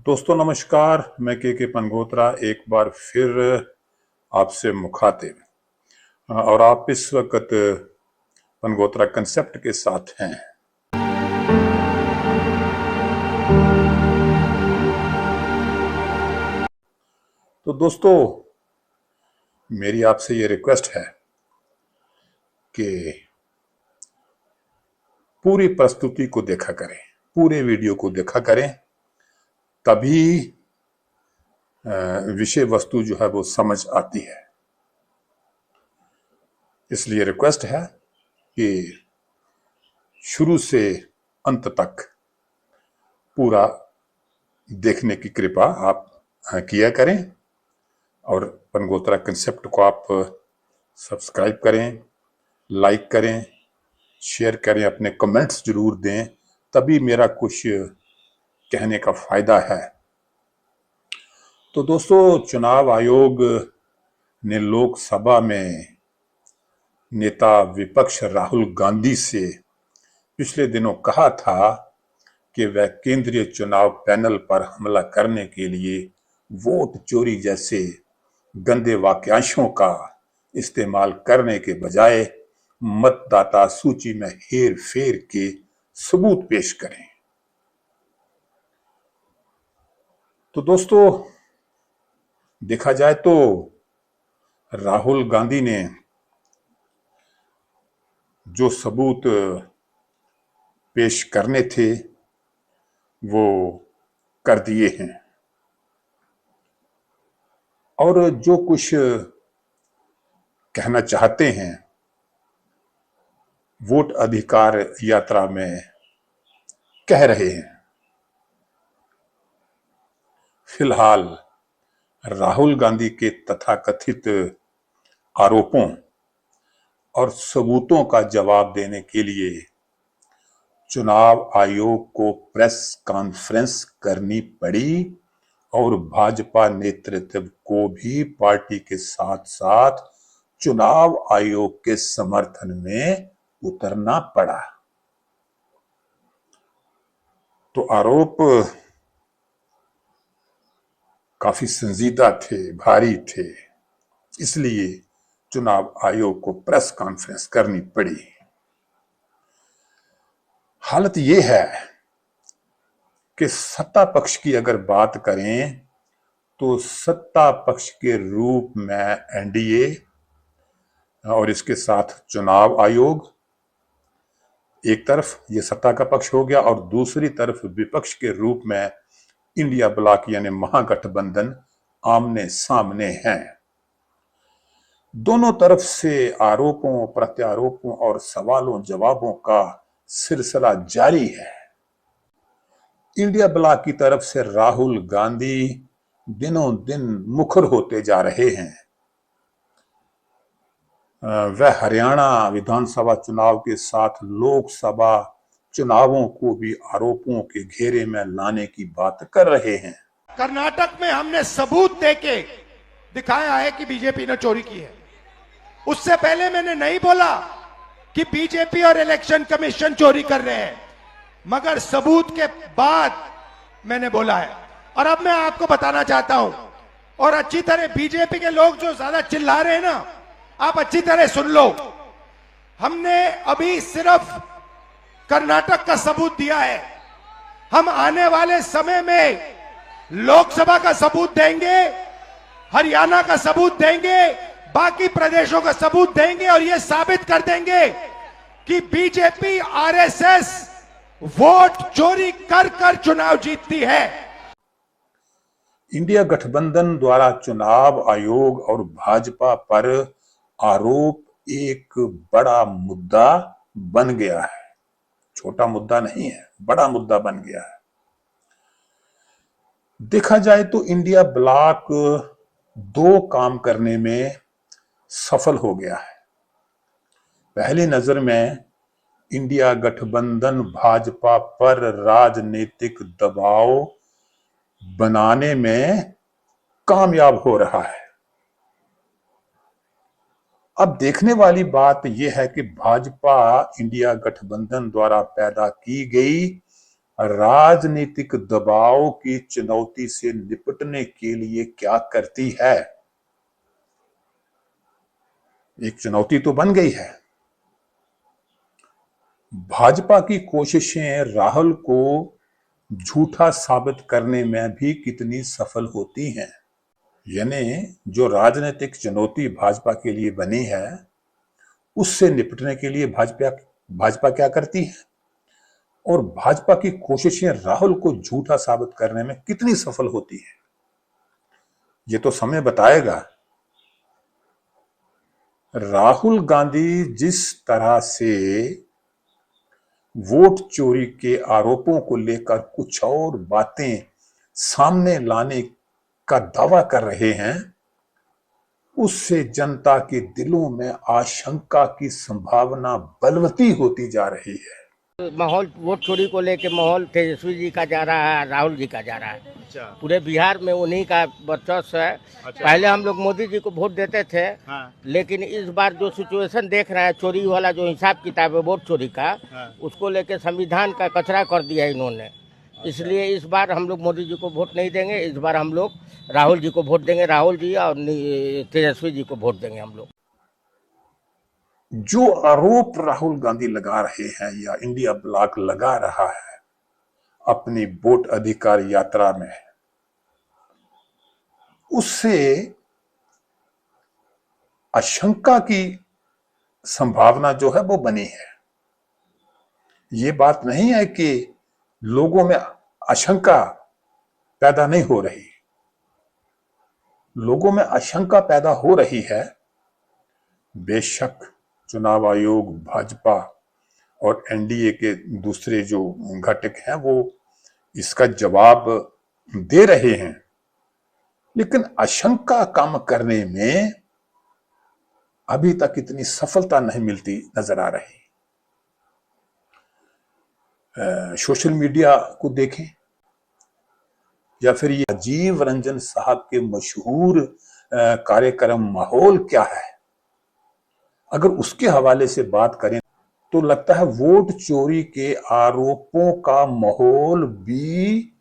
दोस्तों नमस्कार। मैं के पनगोत्रा एक बार फिर आपसे मुखातिब और आप इस वक्त पनगोत्रा कंसेप्ट के साथ हैं। तो दोस्तों मेरी आपसे ये रिक्वेस्ट है कि पूरी प्रस्तुति को देखा करें, पूरे वीडियो को देखा करें, तभी विषय वस्तु जो है वो समझ आती है। इसलिए रिक्वेस्ट है कि शुरू से अंत तक पूरा देखने की कृपा आप किया करें और पनगोत्रा कंसेप्ट को आप सब्सक्राइब करें, लाइक करें, शेयर करें, अपने कमेंट्स जरूर दें, तभी मेरा कुछ कहने का फायदा है। तो दोस्तों, चुनाव आयोग ने लोकसभा में नेता विपक्ष राहुल गांधी से पिछले दिनों कहा था कि वह केंद्रीय चुनाव पैनल पर हमला करने के लिए वोट चोरी जैसे गंदे वाक्यांशों का इस्तेमाल करने के बजाय मतदाता सूची में हेर फेर के सबूत पेश करें। तो दोस्तों देखा जाए तो राहुल गांधी ने जो सबूत पेश करने थे वो कर दिए हैं और जो कुछ कहना चाहते हैं वोट अधिकार यात्रा में कह रहे हैं। फिलहाल राहुल गांधी के तथाकथित आरोपों और सबूतों का जवाब देने के लिए चुनाव आयोग को प्रेस कॉन्फ्रेंस करनी पड़ी और भाजपा नेतृत्व को भी पार्टी के साथ साथ चुनाव आयोग के समर्थन में उतरना पड़ा। तो आरोप काफी संजीदा थे, भारी थे, इसलिए चुनाव आयोग को प्रेस कॉन्फ्रेंस करनी पड़ी। हालत यह है कि सत्ता पक्ष की अगर बात करें तो सत्ता पक्ष के रूप में एनडीए और इसके साथ चुनाव आयोग एक तरफ ये सत्ता का पक्ष हो गया और दूसरी तरफ विपक्ष के रूप में इंडिया ब्लॉक यानी महागठबंधन आमने सामने हैं। दोनों तरफ से आरोपों, प्रत्यारोपों और सवालों जवाबों का सिलसिला जारी है। इंडिया ब्लॉक की तरफ से राहुल गांधी दिनों दिन मुखर होते जा रहे हैं। वह हरियाणा विधानसभा चुनाव के साथ लोकसभा चुनावों को भी आरोपों के घेरे में लाने की बात कर रहे हैं। कर्नाटक में हमने सबूत देके दिखाया है कि बीजेपी ने चोरी की है। उससे पहले मैंने नहीं बोला कि बीजेपी और इलेक्शन कमीशन चोरी कर रहे हैं, मगर सबूत के बाद मैंने बोला है। और अब मैं आपको बताना चाहता हूं, और अच्छी तरह बीजेपी के लोग जो ज्यादा चिल्ला रहे हैं ना, आप अच्छी तरह सुन लो। हमने अभी सिर्फ कर्नाटक का सबूत दिया है, हम आने वाले समय में लोकसभा का सबूत देंगे, हरियाणा का सबूत देंगे, बाकी प्रदेशों का सबूत देंगे और यह साबित कर देंगे कि बीजेपी आरएसएस वोट चोरी कर कर चुनाव जीतती है। इंडिया गठबंधन द्वारा चुनाव आयोग और भाजपा पर आरोप एक बड़ा मुद्दा बन गया है। छोटा मुद्दा नहीं है, बड़ा मुद्दा बन गया है। देखा जाए तो इंडिया ब्लॉक दो काम करने में सफल हो गया है। पहली नजर में इंडिया गठबंधन भाजपा पर राजनीतिक दबाव बनाने में कामयाब हो रहा है। अब देखने वाली बात यह है कि भाजपा इंडिया गठबंधन द्वारा पैदा की गई राजनीतिक दबाव की चुनौती से निपटने के लिए क्या करती है। एक चुनौती तो बन गई है। भाजपा की कोशिशें राहुल को झूठा साबित करने में भी कितनी सफल होती हैं। यानी जो राजनीतिक चुनौती भाजपा के लिए बनी है, उससे निपटने के लिए भाजपा क्या करती है और भाजपा की कोशिशें राहुल को झूठा साबित करने में कितनी सफल होती है, ये तो समय बताएगा। राहुल गांधी जिस तरह से वोट चोरी के आरोपों को लेकर कुछ और बातें सामने लाने का दावा कर रहे हैं, उससे जनता के दिलों में आशंका की संभावना बलवती होती जा रही है। माहौल वोट चोरी को लेके माहौल तेजस्वी जी का जा रहा है, राहुल जी का जा रहा है। अच्छा। पूरे बिहार में उन्हीं का वर्चस्व है। अच्छा। पहले हम लोग मोदी जी को वोट देते थे। हाँ। लेकिन इस बार जो सिचुएशन देख रहे हैं, चोरी वाला जो हिसाब किताब है वोट चोरी का, हाँ। उसको लेके संविधान का कचरा कर दिया इन्होंने। इसलिए इस बार हम लोग मोदी जी को वोट नहीं देंगे, इस बार हम लोग राहुल जी को वोट देंगे। राहुल जी और तेजस्वी जी को वोट देंगे हम लोग। जो आरोप राहुल गांधी लगा रहे हैं या इंडिया ब्लॉक लगा रहा है अपनी वोट अधिकार यात्रा में, उससे आशंका की संभावना जो है वो बनी है। ये बात नहीं है कि लोगों में आशंका पैदा नहीं हो रही, लोगों में आशंका पैदा हो रही है। बेशक चुनाव आयोग, भाजपा और एनडीए के दूसरे जो घटक हैं वो इसका जवाब दे रहे हैं, लेकिन आशंका कम करने में अभी तक इतनी सफलता नहीं मिलती नजर आ रही। सोशल मीडिया को देखें या फिर ये राजीव रंजन साहब के मशहूर कार्यक्रम माहौल क्या है, अगर उसके हवाले से बात करें तो लगता है वोट चोरी के आरोपों का माहौल भी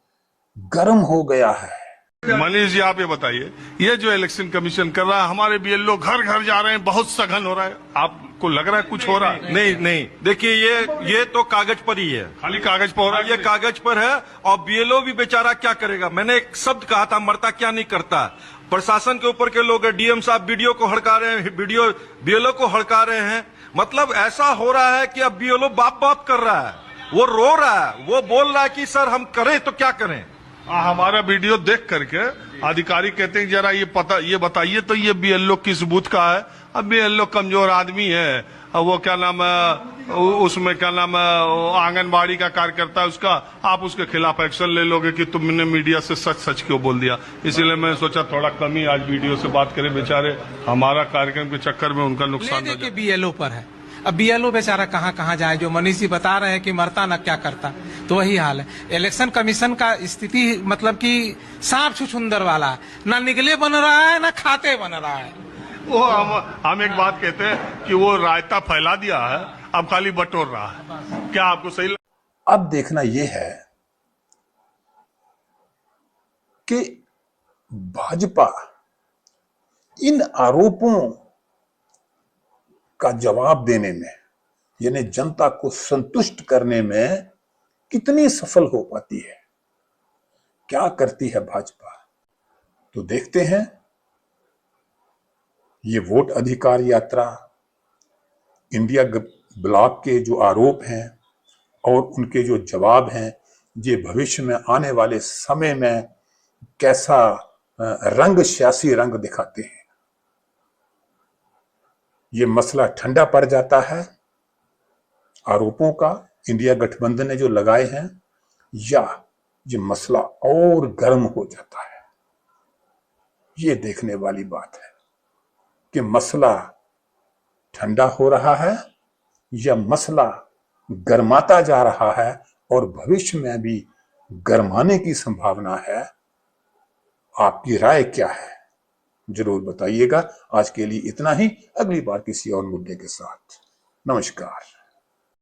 गर्म हो गया है। मनीष जी, आप ये बताइए, ये जो इलेक्शन कमीशन कर रहा है, हमारे बीएलओ घर घर जा रहे हैं, बहुत सघन हो रहा है, आपको लग रहा है कुछ हो रहा है? नहीं, देखिए ये तो कागज पर ही है, खाली कागज पर हो रहा है। ये कागज पर है। और बीएलओ भी बेचारा क्या करेगा? मैंने एक शब्द कहा था, मरता क्या नहीं करता। प्रशासन के ऊपर के लोग, डीएम साहब वीडियो को हड़का रहे हैं, बीएलओ को हड़का रहे हैं। मतलब ऐसा हो रहा है कि अब बीएलओ बाप बाप कर रहा है, वो रो रहा है, वो बोल रहा है कि सर हम करें तो क्या करें। हमारा वीडियो देख करके अधिकारी कहते हैं जरा ये बताइए तो ये बीएलओ किस बूथ का है। अब बीएलओ कमजोर आदमी है, अब वो क्या नाम है, उसमें क्या नाम है, आंगनबाड़ी का कार्यकर्ता है उसका, आप उसके खिलाफ एक्शन ले लोगे कि तुमने मीडिया से सच क्यों बोल दिया। इसीलिए मैं सोचा थोड़ा कम ही आज वीडियो से बात करें, बेचारे हमारा कार्यक्रम के चक्कर में उनका नुकसान हो जाए। बीएलओ पर है, अब बीएलओ बेचारा कहाँ कहाँ जाए। जो मनीष जी बता रहे हैं कि मरता न क्या करता, तो वही हाल है। इलेक्शन कमीशन का स्थिति मतलब कि सांप छुछुंदर वाला, ना निकले बन रहा है ना खाते बन रहा है। वो हम एक बात कहते हैं कि वो रायता फैला दिया है, अब खाली बटोर रहा है। क्या आपको सही अब देखना यह है कि भाजपा इन आरोपों का जवाब देने में, यानी जनता को संतुष्ट करने में कितनी सफल हो पाती है, क्या करती है भाजपा। तो देखते हैं ये वोट अधिकार यात्रा, इंडिया ब्लॉक के जो आरोप हैं और उनके जो जवाब हैं, ये भविष्य में आने वाले समय में कैसा सियासी रंग दिखाते हैं। ये मसला ठंडा पड़ जाता है आरोपों का इंडिया गठबंधन ने जो लगाए हैं, या ये मसला और गर्म हो जाता है। ये देखने वाली बात है कि मसला ठंडा हो रहा है या मसला गर्माता जा रहा है और भविष्य में भी गर्माने की संभावना है। आपकी राय क्या है, जरूर बताइएगा। आज के लिए इतना ही, अगली बार किसी और मुद्दे के साथ। नमस्कार।